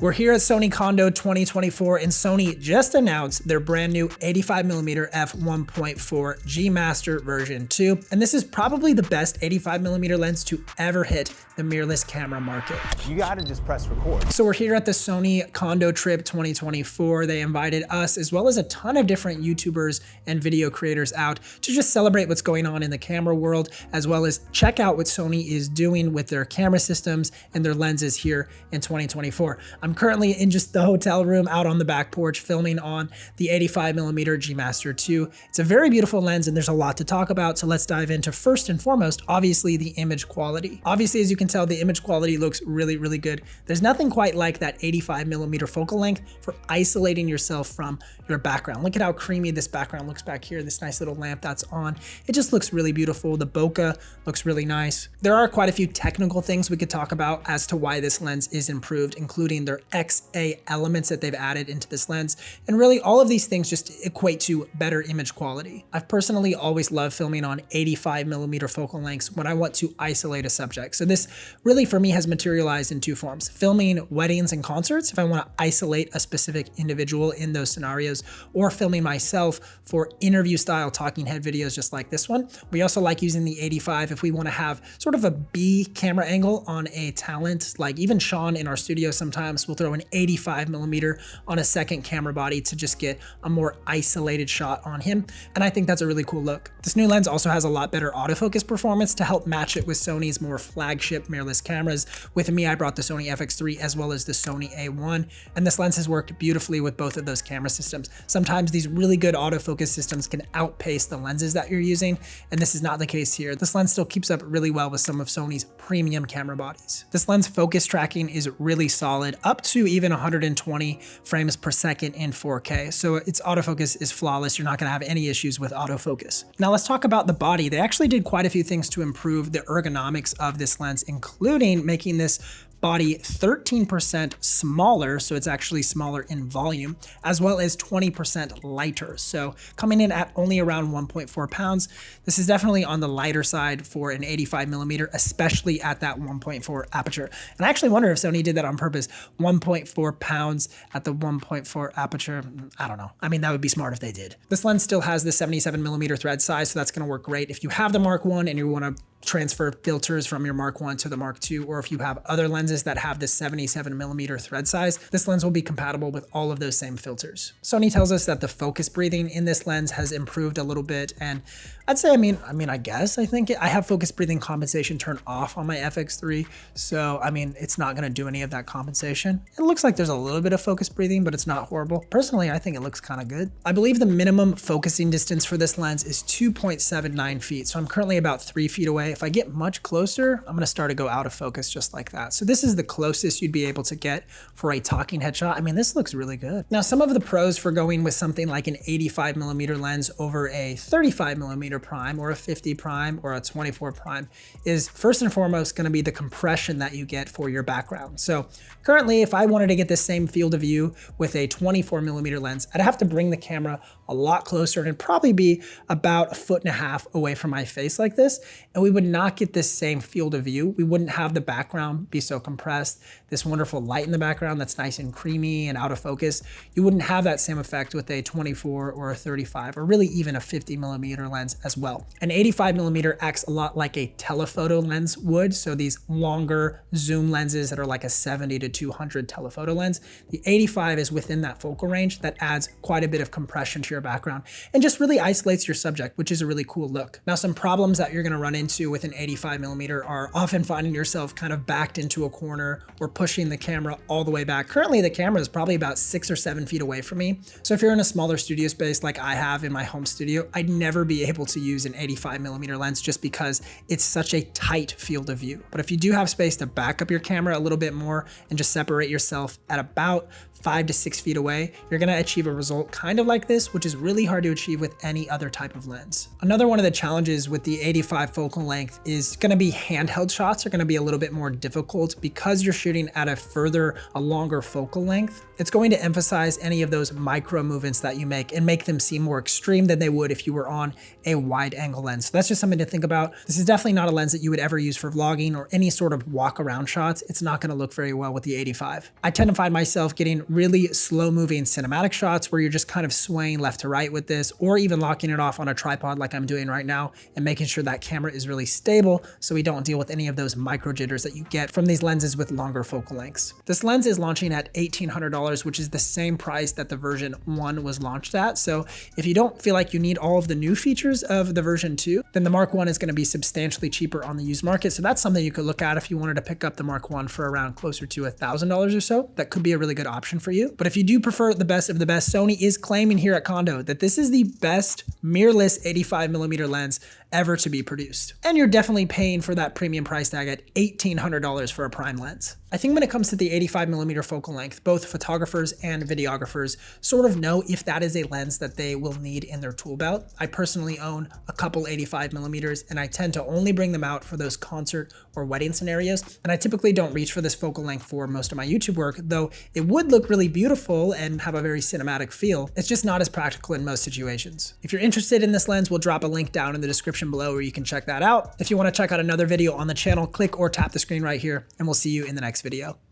We're here at Sony Kondo 2024 and Sony just announced their brand new 85mm f1.4 G Master version 2. And this is probably the best 85mm lens to ever hit the mirrorless camera market. You gotta just press record. So we're here at the Sony Kondo Trip 2024. They invited us as well as a ton of different YouTubers and video creators out to just celebrate what's going on in the camera world, as well as check out what Sony is doing with their camera systems and their lenses here in 2024. I'm currently in just the hotel room out on the back porch filming on the 85mm G Master 2. It's a very beautiful lens and there's a lot to talk about. So let's dive into first and foremost, obviously the image quality. Obviously, as you can tell, the image quality looks really, really good. There's nothing quite like that 85mm focal length for isolating yourself from your background. Look at how creamy this background looks back here. This nice little lamp that's on. It just looks really beautiful. The bokeh looks really nice. There are quite a few technical things we could talk about as to why this lens is improved, including their XA elements that they've added into this lens. And really all of these things just equate to better image quality. I've personally always loved filming on 85mm focal lengths when I want to isolate a subject. So this really for me has materialized in two forms: filming weddings and concerts if I want to isolate a specific individual in those scenarios, or filming myself for interview style talking head videos just like this one. We also like using the 85 if we want to have sort of a B camera angle on a talent. Like even Sean in our studio sometimes will throw an 85mm on a second camera body to just get a more isolated shot on him. And I think that's a really cool look. This new lens also has a lot better autofocus performance to help match it with Sony's more flagship mirrorless cameras. With me, I brought the Sony FX3 as well as the Sony A1, and this lens has worked beautifully with both of those camera systems. Sometimes these really good autofocus systems can outpace the lenses that you're using, and this is not the case here. This lens still keeps up really well with some of Sony's premium camera bodies. This lens focus tracking is really solid, up to even 120 frames per second in 4K. So its autofocus is flawless. You're not gonna have any issues with autofocus. Now let's talk about the body. They actually did quite a few things to improve the ergonomics of this lens, including making this body 13% smaller, so it's actually smaller in volume, as well as 20% lighter. So coming in at only around 1.4 pounds, this is definitely on the lighter side for an 85mm, especially at that 1.4 aperture. And I actually wonder if Sony did that on purpose. 1.4 pounds at the 1.4 aperture, I don't know. I mean, that would be smart if they did. This lens still has the 77mm thread size, so that's gonna work great if you have the Mark 1 and you wanna transfer filters from your Mark 1 to the Mark 2, or if you have other lenses that have the 77mm thread size, this lens will be compatible with all of those same filters. Sony tells us that the focus breathing in this lens has improved a little bit, and I'd say, I have focus breathing compensation turned off on my FX3, so I mean, it's not gonna do any of that compensation. It looks like there's a little bit of focus breathing, but it's not horrible. Personally, I think it looks kind of good. I believe the minimum focusing distance for this lens is 2.79 feet, so I'm currently about 3 feet away. If I get much closer, I'm gonna start to go out of focus just like that. So this is the closest you'd be able to get for a talking headshot. I mean, this looks really good. Now, some of the pros for going with something like an 85mm lens over a 35mm prime or a 50 prime or a 24 prime is first and foremost gonna be the compression that you get for your background. So currently, if I wanted to get the same field of view with a 24mm lens, I'd have to bring the camera a lot closer and it'd probably be about 1.5 feet away from my face like this. And we would not get this same field of view. We wouldn't have the background be so compressed, this wonderful light in the background that's nice and creamy and out of focus. You wouldn't have that same effect with a 24 or a 35 or really even a 50mm lens as well. An 85mm acts a lot like a telephoto lens would. So these longer zoom lenses that are like a 70 to 200 telephoto lens, the 85 is within that focal range that adds quite a bit of compression to your background and just really isolates your subject, which is a really cool look. Now, some problems that you're gonna run into with an 85mm are often finding yourself kind of backed into a corner or pushing the camera all the way back. Currently, the camera is probably about 6 or 7 feet away from me. So if you're in a smaller studio space like I have in my home studio, I'd never be able to use an 85mm lens just because it's such a tight field of view. But if you do have space to back up your camera a little bit more and just separate yourself at about 5 to 6 feet away, you're gonna achieve a result kind of like this, which is really hard to achieve with any other type of lens. Another one of the challenges with the 85 focal length length is going to be handheld shots are going to be a little bit more difficult because you're shooting at a longer focal length. It's going to emphasize any of those micro movements that you make and make them seem more extreme than they would if you were on a wide angle lens. So that's just something to think about. This is definitely not a lens that you would ever use for vlogging or any sort of walk around shots. It's not going to look very well with the 85. I tend to find myself getting really slow moving cinematic shots where you're just kind of swaying left to right with this, or even locking it off on a tripod like I'm doing right now and making sure that camera is really stable so we don't deal with any of those micro jitters that you get from these lenses with longer focal lengths. This lens is launching at $1,800, which is the same price that the version 1 was launched at. So if you don't feel like you need all of the new features of the version 2, then the Mark 1 is going to be substantially cheaper on the used market. So that's something you could look at if you wanted to pick up the Mark 1 for around closer to $1,000 or so. That could be a really good option for you. But if you do prefer the best of the best, Sony is claiming here at Kondo that this is the best mirrorless 85mm lens ever to be produced. And you're definitely paying for that premium price tag at $1,800 for a prime lens. I think when it comes to the 85mm focal length, both photographers and videographers sort of know if that is a lens that they will need in their tool belt. I personally own a couple 85mm and I tend to only bring them out for those concert or wedding scenarios. And I typically don't reach for this focal length for most of my YouTube work, though it would look really beautiful and have a very cinematic feel. It's just not as practical in most situations. If you're interested in this lens, we'll drop a link down in the description below where you can check that out. If you want to check out another video on the channel, click or tap the screen right here, and we'll see you in the next video.